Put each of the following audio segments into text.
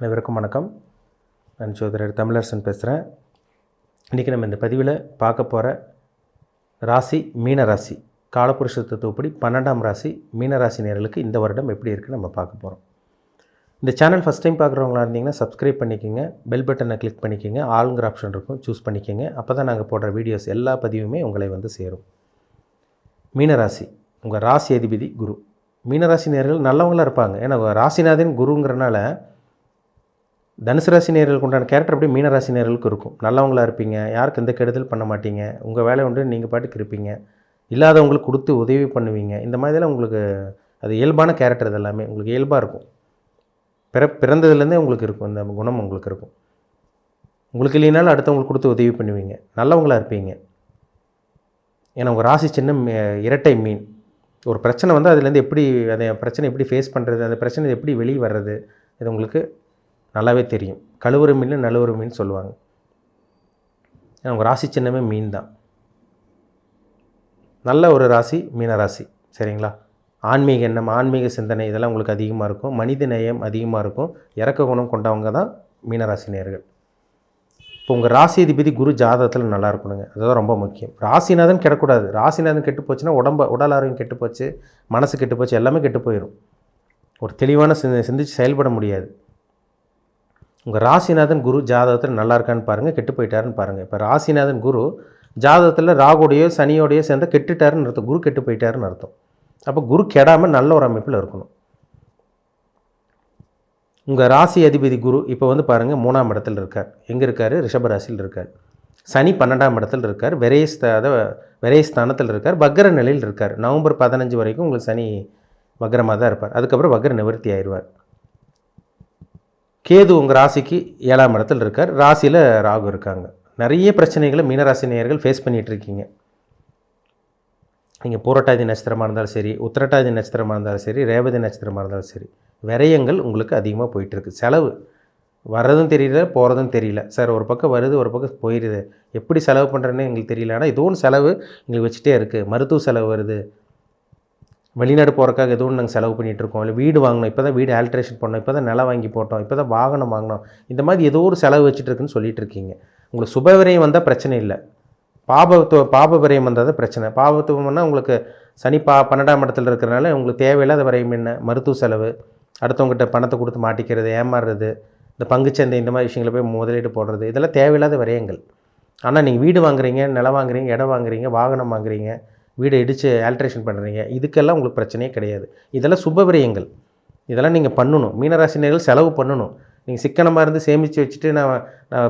அனைவருக்கும் வணக்கம். நான் சோதரர் தமிழரசன் பேசுகிறேன். இன்றைக்கி நம்ம இந்த பதிவில் பார்க்க போகிற ராசி மீன ராசி. காலபுருஷ தத்துவப்படி 12ஆம் ராசி மீனராசி நேயர்களுக்கு இந்த வருடம் எப்படி இருக்குன்னு நம்ம பார்க்க போகிறோம். இந்த சேனல் ஃபஸ்ட் டைம் பார்க்குறவங்களா இருந்தீங்கன்னா சப்ஸ்கிரைப் பண்ணிக்கோங்க, பெல் பட்டனை கிளிக் பண்ணிக்கோங்க, ஆளுங்கிற ஆப்ஷன் இருக்கும், சூஸ் பண்ணிக்கோங்க. அப்போ தான் நாங்கள் போடுற வீடியோஸ் எல்லா பதிவுமே உங்களை வந்து சேரும். மீனராசி, உங்கள் ராசி அதிபதி குரு. மீனராசி நேயர்கள் நல்லவங்களாக இருப்பாங்க. ஏன்னா ராசிநாதன் குருங்கிறனால தனுசு ராசி நேயர்களுக்கு உண்டான கேரக்டர் அப்படியே மீனராசி நேயர்களுக்கு இருக்கும். நல்லவங்களாக இருப்பீங்க, யாருக்கு எந்த கெடுதல் பண்ண மாட்டீங்க, உங்கள் வேலை உண்டு, நீங்கள் பாட்டுக்கு இருப்பீங்க, இல்லாதவங்களுக்கு கொடுத்து உதவி பண்ணுவீங்க. இந்த மாதிரிலாம் உங்களுக்கு அது இயல்பான கேரக்டர். இது எல்லாமே உங்களுக்கு இயல்பாக இருக்கும். பிறந்ததுலேருந்தே உங்களுக்கு இருக்கும், இந்த குணம் உங்களுக்கு இருக்கும். உங்களுக்கு இல்லைனாலும் அடுத்தவங்களுக்கு கொடுத்து உதவி பண்ணுவீங்க, நல்லவங்களாக இருப்பீங்க. ஏன்னா உங்கள் ராசி சின்னம் இரட்டை மீன். ஒரு பிரச்சனை வந்து அதுலேருந்து எப்படி அந்த பிரச்சனை எப்படி ஃபேஸ் பண்ணுறது, அந்த பிரச்சனை எப்படி வெளியே வர்றது, இது உங்களுக்கு நல்லாவே தெரியும். கழுவுற மீன் நழுவுற மீன் சொல்லுவாங்க. ஏன்னா உங்கள் ராசி சின்னமே மீன் தான். நல்ல ஒரு ராசி மீனராசி, சரிங்களா? ஆன்மீக எண்ணம், ஆன்மீக சிந்தனை இதெல்லாம் உங்களுக்கு அதிகமாக இருக்கும். மனித நேயம் அதிகமாக இருக்கும். இறக்க குணம் கொண்டவங்க தான் மீனராசி நேயர்கள். இப்போ உங்கள் ராசி அதிபதி குரு ஜாதகத்தில் நல்லா இருக்கணுங்க, அதுதான் ரொம்ப முக்கியம். ராசிநாதன் கெடக்கூடாது. ராசிநாதன் கெட்டு போச்சுன்னா உடல் ஆரோக்கியம் கெட்டு போச்சு, மனசு கெட்டு போச்சு, எல்லாமே கெட்டு போயிடும். ஒரு தெளிவான சிந்திச்சு செயல்பட முடியாது. உங்கள் ராசிநாதன் குரு ஜாதகத்தில் நல்லா இருக்கான்னு பாருங்கள், கெட்டு போயிட்டாருன்னு பாருங்கள். இப்போ ராசிநாதன் குரு ஜாதகத்தில் ராகுடையோ சனியோடையோ சேர்ந்து கெட்டுட்டாருன்னு அர்த்தம், குரு கெட்டு போயிட்டாருன்னு அர்த்தம். அப்போ குரு கெடாமல் நல்ல ஒரு அமைப்பில் இருக்கணும். உங்கள் ராசி அதிபதி குரு இப்போ வந்து பாருங்கள் 3ஆம் இடத்துல இருக்கார். எங்கே இருக்கார்? ரிஷபராசியில் இருக்கார். சனி 12ஆம் இடத்துல இருக்கார். விரயஸ்தானத்தில் இருக்கார். வக்ர நிலையில் இருக்கார். நவம்பர் 15 வரைக்கும் உங்களுக்கு சனி வக்ரமாக தான் இருப்பார். அதுக்கப்புறம் வக்ர நிவர்த்தி ஆயிடுவார். கேது உங்கள் ராசிக்கு 7ஆம் இடத்துல இருக்கார். ராசியில் ராகு இருக்காங்க. நிறைய பிரச்சனைகளை மீனராசி நேயர்கள் ஃபேஸ் பண்ணிகிட்ருக்கீங்க. நீங்கள் பூரட்டாதி நட்சத்திரமாக இருந்தாலும் சரி, உத்திரட்டாதி நட்சத்திரமாக இருந்தாலும் சரி, ரேவதி நட்சத்திரமாக இருந்தாலும் சரி, விரயங்கள் உங்களுக்கு அதிகமாக போயிட்டுருக்கு. செலவு வர்றதும் தெரியல, போகிறதும் தெரியல. சார் ஒரு பக்கம் வருது, ஒரு பக்கம் போயிடுது, எப்படி செலவு பண்ணுறேன்னு எங்களுக்கு தெரியல. ஆனால் ஏதோ ஒன்று செலவு எங்களுக்கு வச்சுட்டே இருக்குது. மருத்துவ செலவு வருது, வெளிநாடு போகிறக்காக எதுவும் நாங்கள் செலவு பண்ணிகிட்ருக்கோம், இல்லை வீடு வாங்கினோம், இப்போ தான் வீடு ஆல்ட்ரேஷன் பண்ணோம், இப்போ தான் நிலம் வாங்கி போட்டோம், இப்போ தான் வாகனம் வாங்கினோம், இந்த மாதிரி ஏதோ ஒரு செலவு வச்சுட்ருக்குன்னு சொல்லிகிட்டு இருக்கீங்க. உங்களுக்கு சுப விரயம் வந்தால் பிரச்சனை இல்லை, பாப விரயம் வந்தால் தான் பிரச்சனை. பாபத்துவம்னா உங்களுக்கு சனி 12ஆம் இடத்துல இருக்கிறனால உங்களுக்கு தேவையில்லாத விரயம் என்ன? மருத்துவ செலவு, அடுத்தவங்ககிட்ட பணத்தை கொடுத்து மாட்டிக்கிறது, ஏமாறுறது, இந்த பங்குச்சந்தை, இந்த மாதிரி விஷயங்களை போய் முதலீடு போடுறது, இதெல்லாம் தேவையில்லாத விரயங்கள். ஆனால் நீங்கள் வீடு வாங்குறீங்க, நிலம் வாங்குறீங்க, இடம் வாங்குறீங்க, வாகனம் வாங்குறீங்க, வீடை இடித்து ஆல்ட்ரேஷன் பண்ணுறீங்க, இதுக்கெல்லாம் உங்களுக்கு பிரச்சனையே கிடையாது. இதெல்லாம் சுப விரயங்கள். இதெல்லாம் நீங்கள் பண்ணணும். மீனராசினியர்கள் செலவு பண்ணணும். நீங்கள் சிக்கனமாக இருந்து சேமித்து வச்சுட்டு நான்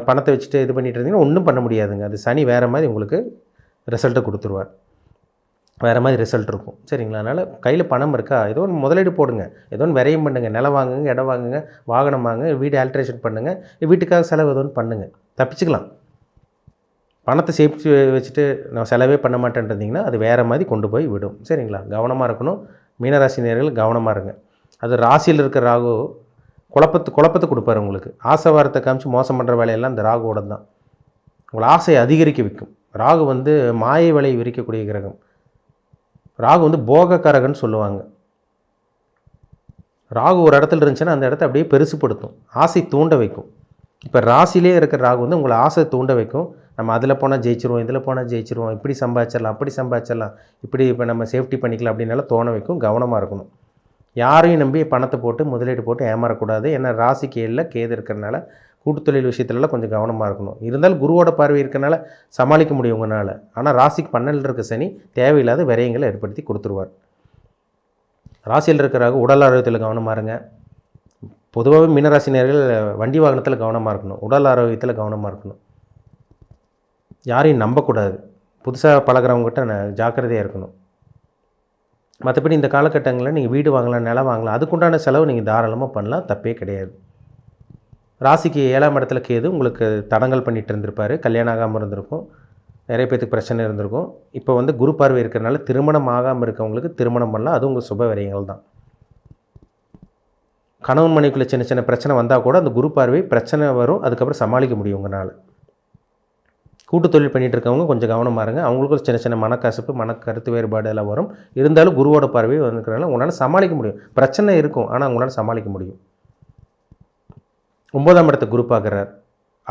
பணத்தை வச்சுட்டு இது பண்ணிட்டு இருந்தீங்கன்னா ஒன்றும் பண்ண முடியாதுங்க. அது சனி வேறு மாதிரி உங்களுக்கு ரிசல்ட்டை கொடுத்துருவார். வேறு மாதிரி ரிசல்ட் இருக்கும், சரிங்களா? அதனால் கையில் பணம் இருக்கா, ஏதோ ஒன்று முதலீடு போடுங்க, ஏதோ ஒன்று விரயம் பண்ணுங்கள், நிலம் வாங்குங்க, இடம் வாங்குங்க, வாகனம் வாங்குங்க, வீடு ஆல்ட்ரேஷன் பண்ணுங்கள், வீட்டுக்காக செலவு ஏதோ ஒன்று பண்ணுங்கள், தப்பிச்சுக்கலாம். பணத்தை சேமித்து வச்சுட்டு நான் செலவே பண்ண மாட்டேன்றதிங்கன்னா அது வேறு மாதிரி கொண்டு போய் விடும், சரிங்களா? கவனமாக இருக்கணும். மீனராசி நேயர்கள் கவனமாக இருங்க. அது ராசியில் இருக்கிற ராகு குழப்பத்தை கொடுப்பார் உங்களுக்கு. ஆசை வாரத்தை காமிச்சு மோசம் பண்ணுற வேலையெல்லாம் இந்த ராகுவோட தான். உங்களை ஆசையை அதிகரிக்க வைக்கும். ராகு வந்து மாயை விலை விரிக்கக்கூடிய கிரகம். ராகு வந்து போகக்காரகன்னு சொல்லுவாங்க. ராகு ஒரு இடத்துல இருந்துச்சுன்னா அந்த இடத்த அப்படியே பெருசுப்படுத்தும், ஆசை தூண்ட வைக்கும். இப்போ ராசிலே இருக்கிற ராகு வந்து உங்களை ஆசை தூண்ட வைக்கும். நம்ம அதில் போனால் ஜெயிச்சிருவோம், இதில் போனால் ஜெயிச்சிருவோம், இப்படி சம்பாதிச்சிடலாம், அப்படி சம்பாதிச்சிடலாம், இப்படி இப்போ நம்ம சேஃப்டி பண்ணிக்கலாம் அப்படின்னாலும் தோண வைக்கும். கவனமாக இருக்கணும். யாரையும் நம்பி பணத்தை போட்டு முதலீடு போட்டு ஏமாறக்கூடாது. ஏன்னா ராசிக்கு எல்ல கேது இருக்கிறனால கூட்டு தொழில் விஷயத்துலலாம் கொஞ்சம் கவனமாக இருக்கணும். இருந்தாலும் குருவோட பார்வை இருக்கிறனால சமாளிக்க முடியும் உங்களால். ஆனால் ராசிக்கு 12 இருக்க சனி தேவையில்லாத விரயங்களை ஏற்படுத்தி கொடுத்துருவார். ராசியில் இருக்கிறாங்க உடல் ஆரோக்கியத்தில் கவனமாக இருங்க. பொதுவாகவே மீனராசினியர்கள் வண்டி வாகனத்தில் கவனமாக இருக்கணும், உடல் ஆரோக்கியத்தில் கவனமாக இருக்கணும். யாரையும் நம்பக்கூடாது. புதுசாக பழகிறவங்ககிட்ட ஜாக்கிரதையாக இருக்கணும். மற்றபடி இந்த காலகட்டங்களில் நீங்கள் வீடு வாங்கலாம், நிலம் வாங்கலாம், அதுக்குண்டான செலவு நீங்கள் தாராளமாக பண்ணலாம், தப்பே கிடையாது. ராசிக்கு 7ஆம் இடத்துல கேது உங்களுக்கு தடங்கல் பண்ணிகிட்டு இருந்திருப்பார். கல்யாணம் ஆகாமல் இருந்திருக்கும், நிறைய பேத்துக்கு பிரச்சனை இருந்திருக்கும். இப்போ வந்து குரு பார்வை இருக்கிறனால திருமணம் ஆகாமல் இருக்கவங்களுக்கு திருமணம் பண்ணலாம். அது உங்கள் சுப விரயங்கள் தான். கணவன் மனைவிக்குள்ளே சின்ன சின்ன பிரச்சனை வந்தால் கூட அந்த குரு பார்வை பிரச்சனை வரும், அதுக்கப்புறம் சமாளிக்க முடியும் உங்களால். கூட்டு தொழில் பண்ணிகிட்டு இருக்கவங்க கொஞ்சம் கவனமாக இருங்க. அவங்களுக்கும் சின்ன சின்ன மனக்கசப்பு, மனக்கருத்து வேறுபாடு எல்லாம் வரும். இருந்தாலும் குருவோட பார்வை வந்துக்கிறனால உங்களால் சமாளிக்க முடியும். பிரச்சனை இருக்கும், ஆனால் உங்களால் சமாளிக்க முடியும். 9ஆம் இடத்தை குரு பார்க்குறார்.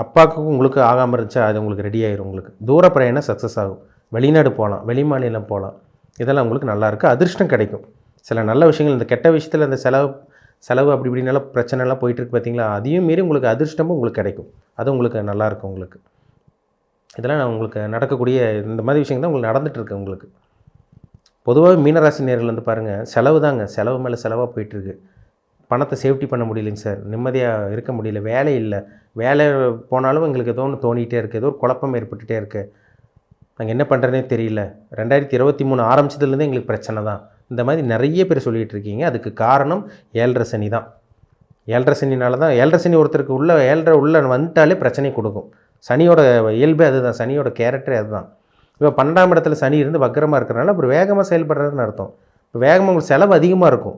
அப்பாவுக்கும் உங்களுக்கு ஆகாமல் இருந்துச்சா அது உங்களுக்கு ரெடி ஆயிரும். உங்களுக்கு தூர பிரயாணம் சக்ஸஸ் ஆகும். வெளிநாடு போகலாம், வெளி மாநிலம் போகலாம். இதெல்லாம் உங்களுக்கு நல்லாயிருக்கு. அதிர்ஷ்டம் கிடைக்கும். சில நல்ல விஷயங்கள் இந்த கெட்ட விஷயத்தில் இந்த செலவு அப்படி இப்படின்னாலும் பிரச்சனைலாம் போயிட்டுருக்கு பார்த்தீங்களா, அதையும் மீறி உங்களுக்கு அதிர்ஷ்டமும் உங்களுக்கு கிடைக்கும். அது உங்களுக்கு நல்லாயிருக்கும் உங்களுக்கு. இதெல்லாம் நான் உங்களுக்கு நடக்கக்கூடிய இந்த மாதிரி விஷயங்கள் தான் உங்களுக்கு நடந்துகிட்ருக்கு உங்களுக்கு. பொதுவாகவே மீனராசி நேயர்கள் வந்து பாருங்கள், செலவு தாங்க, செலவு மேலே செலவாக போயிட்டுருக்கு. பணத்தை சேஃப்டி பண்ண முடியலைங்க சார், நிம்மதியாக இருக்க முடியல, வேலை இல்லை, வேலை போனாலும் எங்களுக்கு ஏதோ ஒன்று தோணிகிட்டே இருக்குது, ஏதோ ஒரு குழப்பம் ஏற்பட்டுகிட்டே இருக்குது, நாங்கள் என்ன பண்ணுறதுனே தெரியல, 2023 ஆரம்பிச்சதுலேருந்து எங்களுக்கு பிரச்சனை தான். இந்த மாதிரி நிறைய பேர் சொல்லிகிட்டு இருக்கீங்க. அதுக்கு காரணம் 7.5 சனி தான். 7.5 சனினால தான். 7.5 சனி ஒருத்தருக்கு உள்ள வந்துட்டாலே பிரச்சனை கொடுக்கும். சனியோட இயல்பே அதுதான், சனியோட கேரக்டரே அதுதான். இப்போ 12ஆம் இடத்துல சனி இருந்து வக்கரமாக இருக்கிறனால அப்புறம் வேகமாக செயல்படுறதுன்னு அர்த்தம். இப்போ வேகமாக உங்களுக்கு செலவு அதிகமாக இருக்கும்,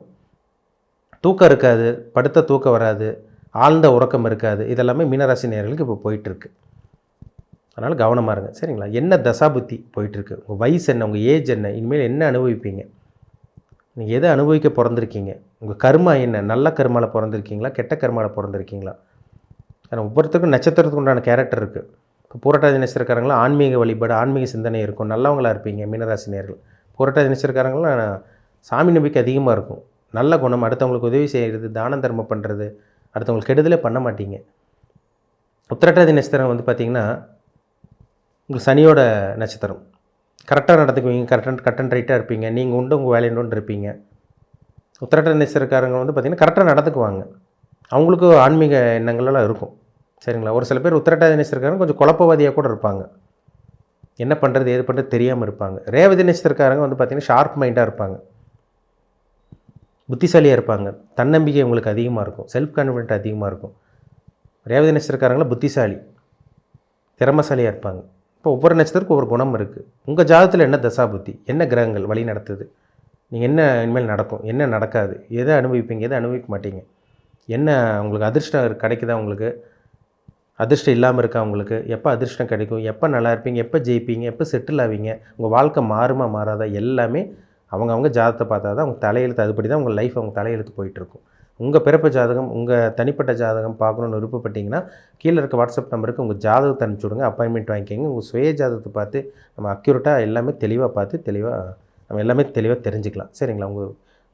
தூக்கம் இருக்காது, படுத்த தூக்கம் வராது, ஆழ்ந்த உறக்கம் இருக்காது. இதெல்லாமே மீனராசி நேயர்களுக்கு இப்போ போயிட்டுருக்கு. அதனால் கவனமாக இருங்க, சரிங்களா? என்ன தசாபுத்தி போயிட்டுருக்கு, உங்கள் வயசு என்ன, உங்கள் ஏஜ் என்ன, இனிமேல் என்ன அனுபவிப்பீங்க, நீங்கள் எதை அனுபவிக்க பிறந்திருக்கீங்க, உங்கள் கர்மா என்ன, நல்ல கர்மாவில் பிறந்திருக்கீங்களா, கெட்ட கர்மாவில் பிறந்திருக்கீங்களா? ஏன்னா ஒவ்வொருத்தருக்கும் நட்சத்திரத்துக்கு உண்டான கேரக்டர் இருக்குது. இப்போ பூரட்டாதி நட்சத்திரக்காரங்களாம் ஆன்மீக வழிபாடு, ஆன்மீக சிந்தனை இருக்கும், நல்லவங்களாக இருப்பீங்க மீனராசி நேயர்கள். பூரட்டாதி நட்சத்திரக்காரங்களாம் சாமி நம்பிக்கை அதிகமாக இருக்கும், நல்ல குணம், அடுத்தவங்களுக்கு உதவி செய்கிறது, தானம் தர்மம் பண்ணுறது, அடுத்தவங்களுக்கு கெடுதலே பண்ண மாட்டீங்க. உத்திரட்டாதி நட்சத்திரம் வந்து பார்த்திங்கன்னா உங்களுக்கு சனியோட நட்சத்திரம். கரெக்டாக நடந்துக்குவீங்க, கட் அண்ட் ரைட்டாக இருப்பீங்க, நீங்கள் உண்டு உங்கள் வேலையுண்டு இருப்பீங்க. உத்திரட்டாதி நட்சத்திரக்காரங்க வந்து பார்த்திங்கன்னா கரெக்டாக நடந்துக்குவாங்க, அவங்களுக்கு ஆன்மீக எண்ணங்களெல்லாம் இருக்கும், சரிங்களா? ஒரு சில பேர் உத்திரட்டாதி நட்சத்திரக்காரங்க கொஞ்சம் குழப்பவாதியாக கூட இருப்பாங்க, என்ன பண்ணுறது ஏது பண்ணுறது தெரியாமல் இருப்பாங்க. ரேவதி நட்சத்திரக்காரங்க வந்து பார்த்திங்கன்னா ஷார்ப் மைண்டாக இருப்பாங்க, புத்திசாலியாக இருப்பாங்க, தன்னம்பிக்கை உங்களுக்கு அதிகமாக இருக்கும், செல்ஃப் கான்ஃபிடென்ட் அதிகமாக இருக்கும். ரேவதி நட்சத்திரக்காரங்களாம் புத்திசாலி, திறமசாலியாக இருப்பாங்க. இப்போ ஒவ்வொரு நட்சத்திரத்துக்கும் ஒவ்வொரு குணம் இருக்குது. உங்கள் ஜாதகத்தில் என்ன தசா புத்தி, என்ன கிரகங்கள் வழி நடத்துது, நீங்கள் என்ன இனிமேல் நடக்கும், என்ன நடக்காது, எதை அனுபவிப்பீங்க, எதை அனுபவிக்க மாட்டீங்க, என்ன உங்களுக்கு அதிர்ஷ்டம் கிடைக்குதா, உங்களுக்கு அதிர்ஷ்டம் இல்லாமல் இருக்கா, உங்களுக்கு எப்போ அதிர்ஷ்டம் கிடைக்கும், எப்போ நல்லா இருப்பீங்க, எப்போ ஜெயிப்பீங்க, எப்போ செட்டில் ஆவீங்க, உங்கள் வாழ்க்கை மாறுமா மாறாதா, எல்லாமே அவங்க ஜாதகத்தை பார்த்தா தான் அவங்க தலையெழுத்து, அதுபடி தான் உங்கள் லைஃப் அவங்க தலையெழுத்து போயிட்டுருக்கும். உங்கள் பிறப்பு ஜாதகம், உங்கள் தனிப்பட்ட ஜாதகம் பார்க்கணுன்னு விருப்பப்பட்டீங்கன்னா கீழே இருக்க வாட்ஸ்அப் நம்பருக்கு உங்கள் ஜாதகத்தை அனுப்பிச்சி விடுங்க, அப்பாயின்மெண்ட் வாங்கிக்கோங்க. உங்கள் சுய ஜாதகத்தை பார்த்து நம்ம அக்யூரேட்டாக எல்லாமே தெளிவாக பார்த்து நம்ம எல்லாமே தெளிவாக தெரிஞ்சுக்கலாம், சரிங்களா?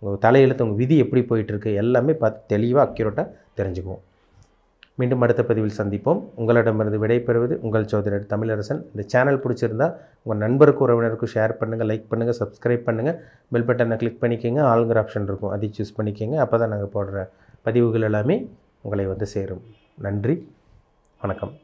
உங்கள் தலையெழுத்து, உங்கள் விதி எப்படி போயிட்டுருக்கு எல்லாமே பார்த்து தெளிவாக அக்யூரேட்டாக தெரிஞ்சுக்குவோம். மீண்டும் அடுத்த பதிவில் சந்திப்போம். உங்களிடமிருந்து விடைபெறுவது உங்கள் ஜோதிடர் தமிழரசன். இந்த சேனல் பிடிச்சிருந்தால் உங்கள் நண்பருக்கும் உறவினருக்கும் ஷேர் பண்ணுங்கள், லைக் பண்ணுங்கள், சப்ஸ்கிரைப் பண்ணுங்கள், பெல் பட்டனை கிளிக் பண்ணிக்கோங்க, ஆளுங்கிற ஆப்ஷன் இருக்கும், அதை சூஸ் பண்ணிக்கோங்க. அப்போ தான் நாங்கள் போடுற பதிவுகள் எல்லாமே உங்களை வந்து சேரும். நன்றி, வணக்கம்.